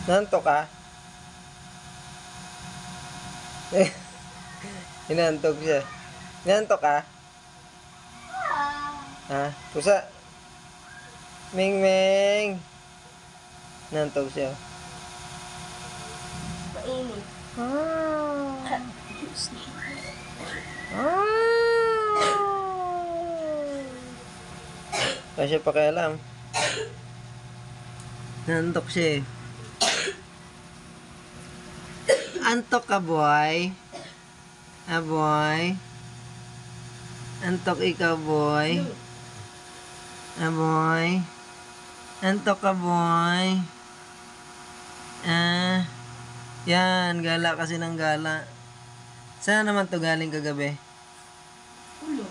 Nantok ka? Inantok siya. Nantok ka? Ha? Pusa? Ming Ming! Nantok siya. Mainit. Wala siya pakialam. Nantok siya eh. Antok ka, boy? Ah, boy? Antok ikaw, boy? Ah, boy? Antok ka, boy? Ah, yan. Gala kasi ng gala. Saan naman to galing kagabi? Ulo.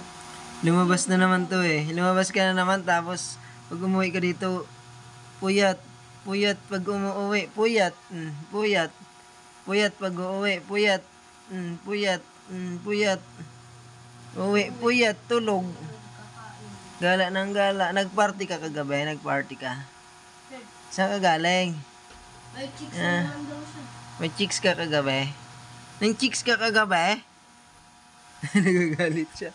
Lumabas na naman to eh. Lumabas ka na naman tapos pag umuwi ka dito, puyat. Puyat pag umuwi. Puyat. Puyat. Puyat pag uuwi. Puyat. Puyat. Puyat. Uwi. Puyat. Tulog. Gala ng gala. Nagparty ka kagabi? Nagparty ka? Saan ka galing? May chicks naman daw siya. May chicks ka kagabi? Nang chicks ka kagabi? Nagagalit siya.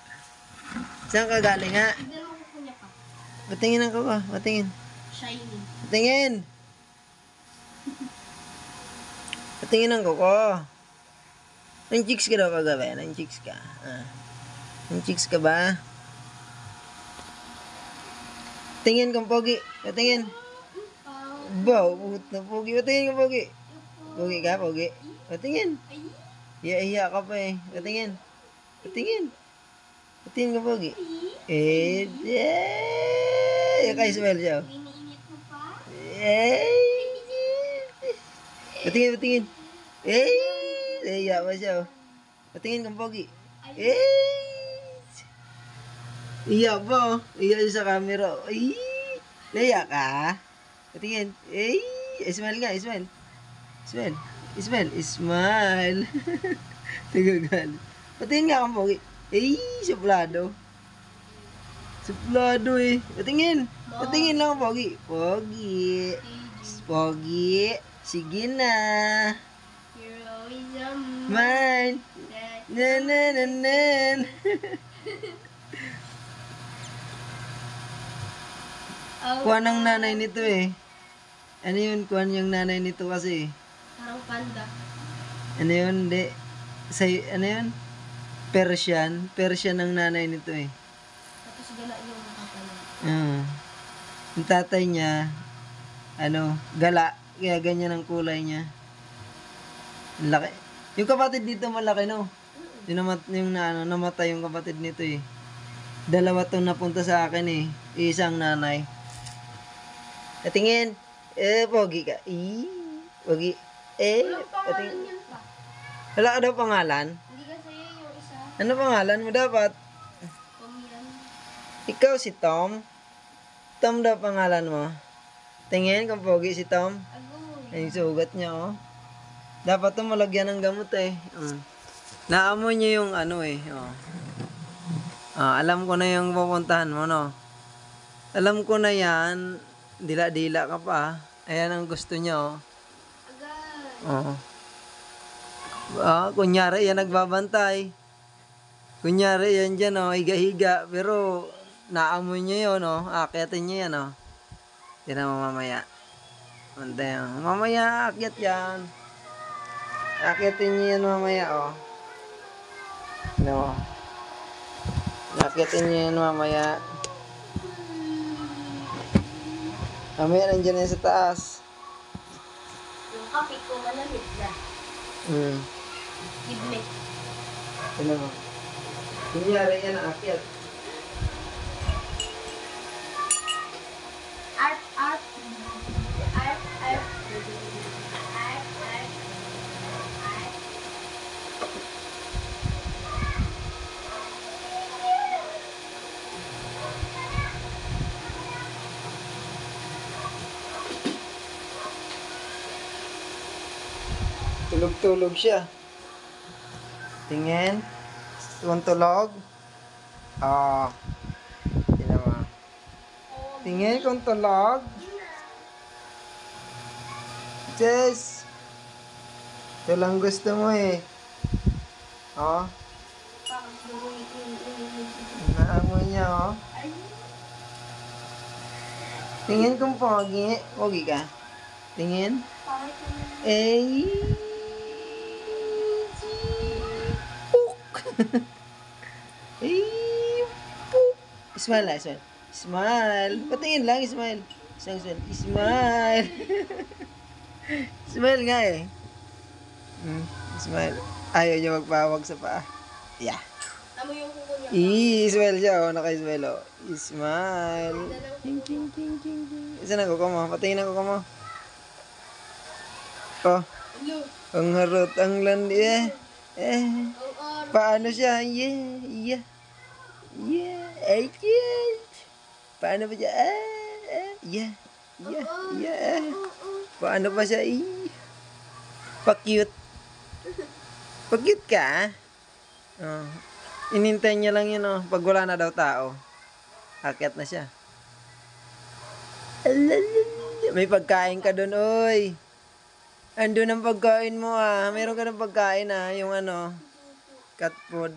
Saan ka galing nga? Hindi naman kukunya pa. Patingin ako ba? Patingin. Shiny. Patingin! Patingin ang kuko. Nang chicks ka daw kagabi? Nang chicks ka? Nang chicks ka ba? Tingin kang pogi. Patingin. Wow, buhut na pogi. Patingin kang pogi. Pogi ka, pogi. Patingin. Iya ka pa eh. Patingin. Patingin. Patingin ka, pogi. Smell siya. Iniinit mo pa? Patingin, patingin. Iya pa siya. Patingin kang pogi. Iya pa. Iya siya sa camera. Naiya ka? Patingin. Smile nga, smile. Smile. Smile. Smile. Nagagalit. Patingin nga kang pogi. Suplado. Suplado eh. Patingin. Patingin lang ang pogi. Pogi. Pogi. Sige na. Heroism. Man. Nan. Kuha ng nanay nito eh. Ano yun? Kuha yung nanay nito kasi. Parang panda. Ano yun? Hindi. Ano yun? Persian. Persian ang nanay nito eh. Tapos gala yung nakapala. Yung tatay niya, gala. Kaya ganyan ang kulay niya. Ang laki. Yung kapatid dito malaki, no? Yung namatay yung kapatid nito eh. Dalawa itong napunta sa akin eh. Isang nanay. Patingin. Pogi ka. Pogi. Walang pangalan Patingin. yan pa. Wala ka daw pangalan? Hindi ka sa'yo yung isa. Ano pangalan mo dapat? Pamilan. Ikaw si Tom? Tom daw pangalan mo? Tingin kung pogi si Tom. Agoy. Ay, sugat niya, oh. Dapat ito malagyan ng gamot, eh. Naamoy niya yung oh. Alam ko na yung pupuntahan mo, no? Alam ko na yan. Dila-dila ka pa. Ayan ang gusto niya, oh. Agad. Kunyari yan nagbabantay. Kunyari yan dyan, oh. Higa-higa. Pero, naamoy niya yun, oh. Akyatin niya yan, oh. Tinan mo mamaya. Mamaya, akyat yan. Akyatin niya yan mamaya, oh. No. Akyatin niya yan mamaya. Mamaya nandiyan na yan sa taas. Yung kape ko malamig na. Kidney. Tinan mo. Kunyari yan, akyat. Art. Tulog-tulog siya. Tingin. Kung tulog. Tingnan mo. Tingin kung tulog. Ches! Ito lang gusto mo eh. Oh, Parang naamoy niya oh. Ay, Tingin kung pogi. Pogi ka? Tingin. pangit naman. Eh, puk. Eh, puk. Smile na, smile. Smile. Patingin lang, smile. Isang smile. Smile. Smile nga eh. Smile. Ayaw niya magpawag sa paa. Yeah. Tama yung kuko niya. Smile siya oh. Naka-smile oh. Smile. Ting, ting, ting, ting, ting. Isa na kuko mo. Patingin na kuko mo. Oh. Ano? Ang harot, ang landi eh. Ang araw. Paano siya? Yeah, yeah. Yeah, yeah. Paano ba siya? Yeah, yeah, yeah. Paano ba siya? Pa-cute. Pa-cute ka? Oh. Inintay niya lang yun oh. Pag wala na daw tao. Akyat na siya. May pagkain ka dun, oy. Andun ang pagkain mo ah. Meron ka ng pagkain ah. Yung ano, cat food.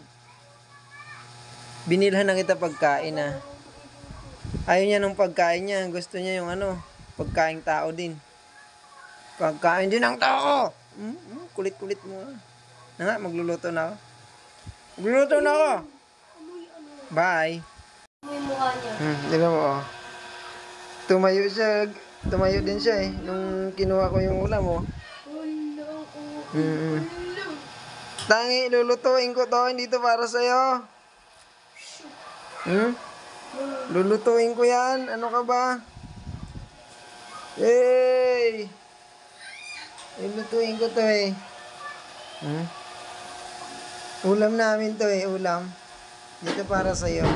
Binilhan na kita pagkain ah. Ayaw niya ng pagkain niya. Gusto niya yung ano, pagkain tao din. Pagkain din ng tao. Kulit-kulit mo ah. Na nga, magluluto na ako. Magluluto na ako. Bye. Amoy yung mukha niya. Tignan mo oh. Tumayo siya. Tumayo din siya eh. Nung kinuha ko yung ulam oh. Tangi, lulutuin ko to. Hindi to para sa'yo. Lulutuin ko yan. Ano ka ba? Hey! Lulutuin ko to eh. Ulam namin to eh. Ulam. Dito para sa'yo.